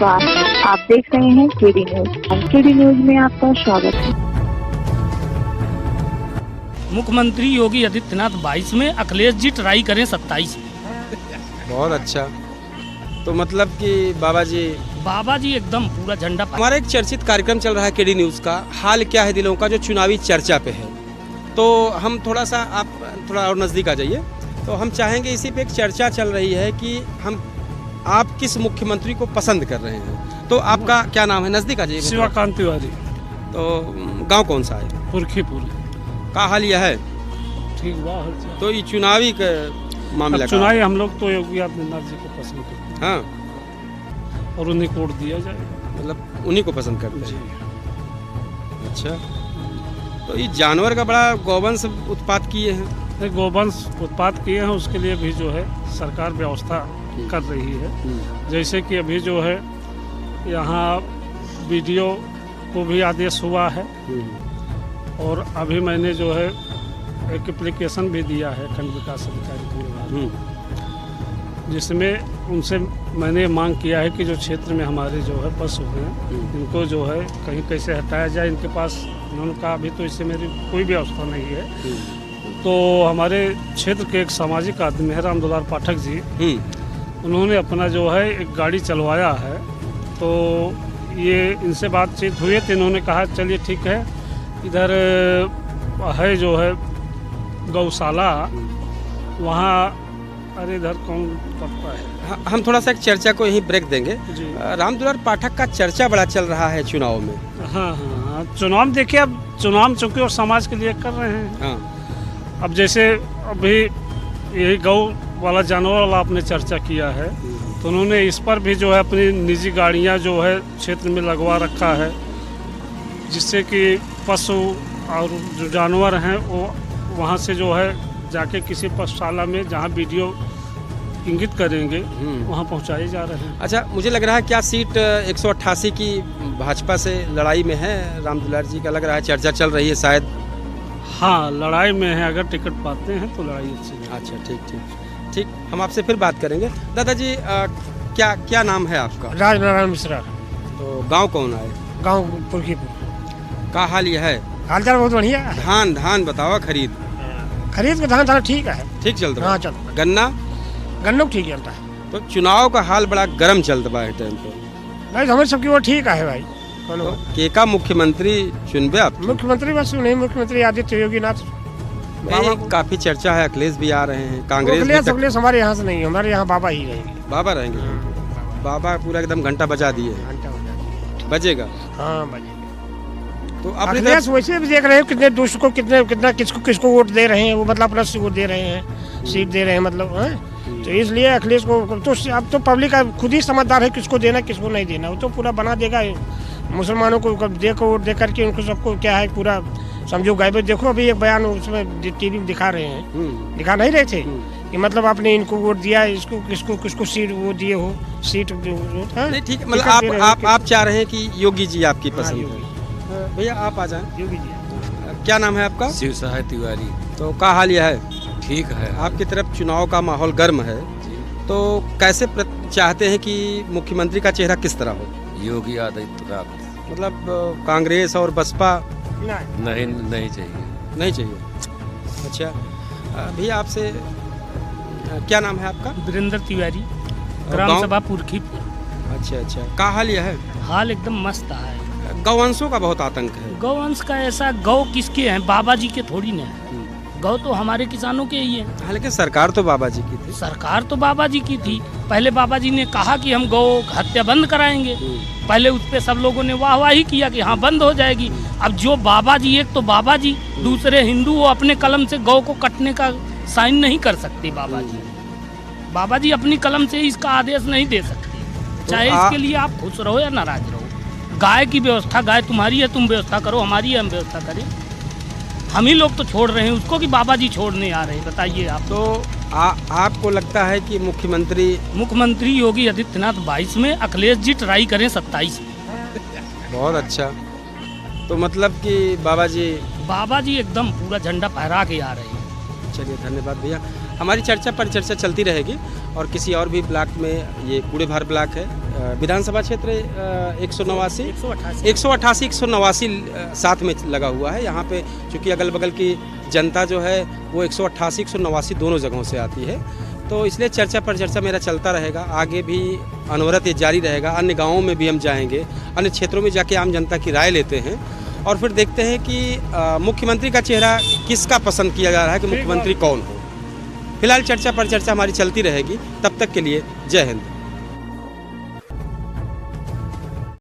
नमस्कार, आप देख रहे हैं केडी न्यूज। केडी न्यूज में आपका स्वागत है। मुख्यमंत्री योगी आदित्यनाथ 22 में, अखिलेश जी ट्राई करें 27 में। बहुत अच्छा। तो मतलब कि बाबा जी एकदम पूरा झंडा। हमारा एक चर्चित कार्यक्रम चल रहा है केडी न्यूज़ का, हाल क्या है दिलों का, जो चुनावी चर्चा पे है। तो हम थोड़ा सा, आप थोड़ा और नज़दीक आ जाइए। तो हम चाहेंगे, इसी पे एक चर्चा चल रही है कि आप किस मुख्यमंत्री को पसंद कर रहे हैं। तो आपका क्या नाम है? नज़दीक आ जाइए। शिवाकांत तिवारी। तो गांव कौन सा है? पुरखीपुर। का हाल यह है? ठीक हुआ। तो ये चुनावी का मामला, चुनावी हम लोग तो योगी आदित्यनाथ जी को पसंद करते हैं। हाँ, और उन्हें वोट दिया जाए, मतलब उन्हीं को पसंद करते जी। हैं। अच्छा, तो ये जानवर का बड़ा गौवंश उत्पात किए हैं। गोवंश उत्पाद किए हैं, उसके लिए भी जो है सरकार व्यवस्था कर रही है। जैसे कि अभी जो है यहाँ वीडियो को भी आदेश हुआ है, और अभी मैंने जो है एक एप्लीकेशन भी दिया है खंड विकास अधिकारी को विभाग, जिसमें उनसे मैंने मांग किया है कि जो क्षेत्र में हमारे जो है पशु हैं, इनको जो है कहीं कैसे हटाया जाए। इनके पास, उन्होंने कहा अभी तो इससे मेरी कोई व्यवस्था नहीं है। तो हमारे क्षेत्र के एक सामाजिक आदमी है राम दुलार पाठक जी, उन्होंने अपना जो है एक गाड़ी चलवाया है। तो ये इनसे बातचीत हुई तो इन्होंने कहा चलिए ठीक है, इधर है जो है गौशाला, वहाँ, अरे इधर कौन पड़ता है। हम थोड़ा सा एक चर्चा को यहीं ब्रेक देंगे। राम दुलार पाठक का चर्चा बड़ा चल रहा है चुनाव में। हाँ, चुनाव देखिए, अब चुनाव चूँकि और समाज के लिए कर रहे हैं। हाँ। अब जैसे अभी यही गौ वाला, जानवर वाला आपने चर्चा किया है, तो उन्होंने इस पर भी जो है अपनी निजी गाड़ियां जो है क्षेत्र में लगवा रखा है, जिससे कि पशु और जो जानवर हैं वो वहां से जो है जाके किसी पशुशाला में जहां वीडियो इंगित करेंगे वहां पहुंचाए जा रहे हैं। अच्छा, मुझे लग रहा है क्या सीट 188 की भाजपा से लड़ाई में है राम दुलार जी का, लग रहा है चर्चा चल रही है शायद। हाँ, लड़ाई में है, अगर टिकट पाते हैं तो लड़ाई अच्छी है। अच्छा, ठीक, हम आपसे फिर बात करेंगे। दादाजी, क्या नाम है आपका? राजनारायण मिश्रा। तो गांव कौन है? गाँव पुरखीपुर। का हाल यह है? हाल चाल बहुत बढ़िया है। धान बताओ। खरीद के धान ठीक है, ठीक चल रहा है। हाँ, चल रहा है। गन्ना ठीक चलता है। तो चुनाव का हाल बड़ा गर्म चलता है टाइम पे। नहीं, हमारे सबकी वो ठीक है भाई। तो केका मुख्यमंत्री चुनबे आप? मुख्यमंत्री बस नहीं, मुख्यमंत्री आदित्य योगीनाथ। काफी चर्चा है, अखिलेश भी आ रहे हैं, कांग्रेस। अखिलेश हमारे यहाँ से नहीं, हमारे यहाँ बाबा ही रहेंगे। बाबा रहेंगे। बाबा पूरा एकदम घंटा बजा दिए। बजेगा। हाँ, बजेगा। तो अखिलेश वैसे भी देख रहे हैं कितने दुष्ट को, कितना किसको वोट दे रहे हैं, वो मतलब अपना वोट दे रहे हैं, सीट दे रहे हैं, मतलब है। तो इसलिए अखिलेश को तो अब तो पब्लिक खुद ही समझदार है किसको देना किसको नहीं देना। वो तो पूरा बना देगा, मुसलमानों को देखो वोट दे करके उनको सबको क्या है पूरा समझो गायब। देखो अभी एक बयान उसमें टीवी में दिखा रहे हैं, दिखा नहीं रहे थे कि मतलब आपने इनको वोट दिया, इसको किसको सीट वो दिए हो, सीट नहीं। ठीक, मतलब आप चाह रहे हैं कि योगी जी आपकी पसंद है। भैया आप आ जाएं। योगी जी। क्या नाम है आपका? शिव सहाय तिवारी। तो का हाल यह है? ठीक है। आपकी तरफ चुनाव का माहौल गर्म है, तो कैसे चाहते हैं कि मुख्यमंत्री का चेहरा किस तरह हो? योगी आदित्यनाथ। मतलब कांग्रेस और बसपा नहीं चाहिए। अच्छा, भैया आपसे क्या नाम है आपका? वीरेंद्र तिवारी, ग्राम सभा पुरखीपुर। अच्छा, का हाल यह है? हाल एकदम मस्त है। गौवंशों का बहुत आतंक है। गौवंश का ऐसा, गौ किसके हैं? बाबा जी के थोड़ी ना है। गौ तो हमारे किसानों के ही है। हालांकि सरकार तो बाबा जी की थी। सरकार तो बाबा जी की थी। पहले बाबा जी ने कहा कि हम गौ हत्या बंद कराएंगे। पहले उस पर सब लोगों ने वाहवाही किया कि हाँ बंद हो जाएगी। अब जो बाबा जी, एक तो बाबा जी, दूसरे हिंदू, वो अपने कलम से गौ को कटने का साइन नहीं कर सकते। बाबा जी अपनी कलम से इसका आदेश नहीं दे सकते। चाहे इसके लिए आप खुश रहो या नाराज रहो। गाय की व्यवस्था, गाय तुम्हारी है, तुम व्यवस्था करो, हमारी है, हम व्यवस्था करें। हम ही लोग तो छोड़ रहे हैं उसको कि बाबा जी छोड़ने आ रहे हैं। बताइए आप। तो आपको लगता है कि मुख्यमंत्री योगी आदित्यनाथ 22 में, अखिलेश जी ट्राई करें 27 में। बहुत अच्छा। तो मतलब कि बाबा जी एकदम पूरा झंडा फहरा के आ रहे हैं। चलिए, धन्यवाद भैया। हमारी चर्चा चलती रहेगी, और किसी और भी ब्लॉक में, ये कूड़ेभार ब्लॉक है, विधानसभा क्षेत्र 189 188 साथ में लगा हुआ है। यहाँ पे चूँकि अगल बगल की जनता जो है वो 188 189 दोनों जगहों से आती है, तो इसलिए चर्चा पर चर्चा मेरा चलता रहेगा। आगे भी अनवरत ये जारी रहेगा। अन्य गाँवों में भी हम जाएंगे, अन्य क्षेत्रों में जाके आम जनता की राय लेते हैं और फिर देखते हैं कि मुख्यमंत्री का चेहरा किसका पसंद किया जा रहा है कि मुख्यमंत्री कौन हो। फिलहाल चर्चा पर चर्चा हमारी चलती रहेगी। तब तक के लिए जय हिंद।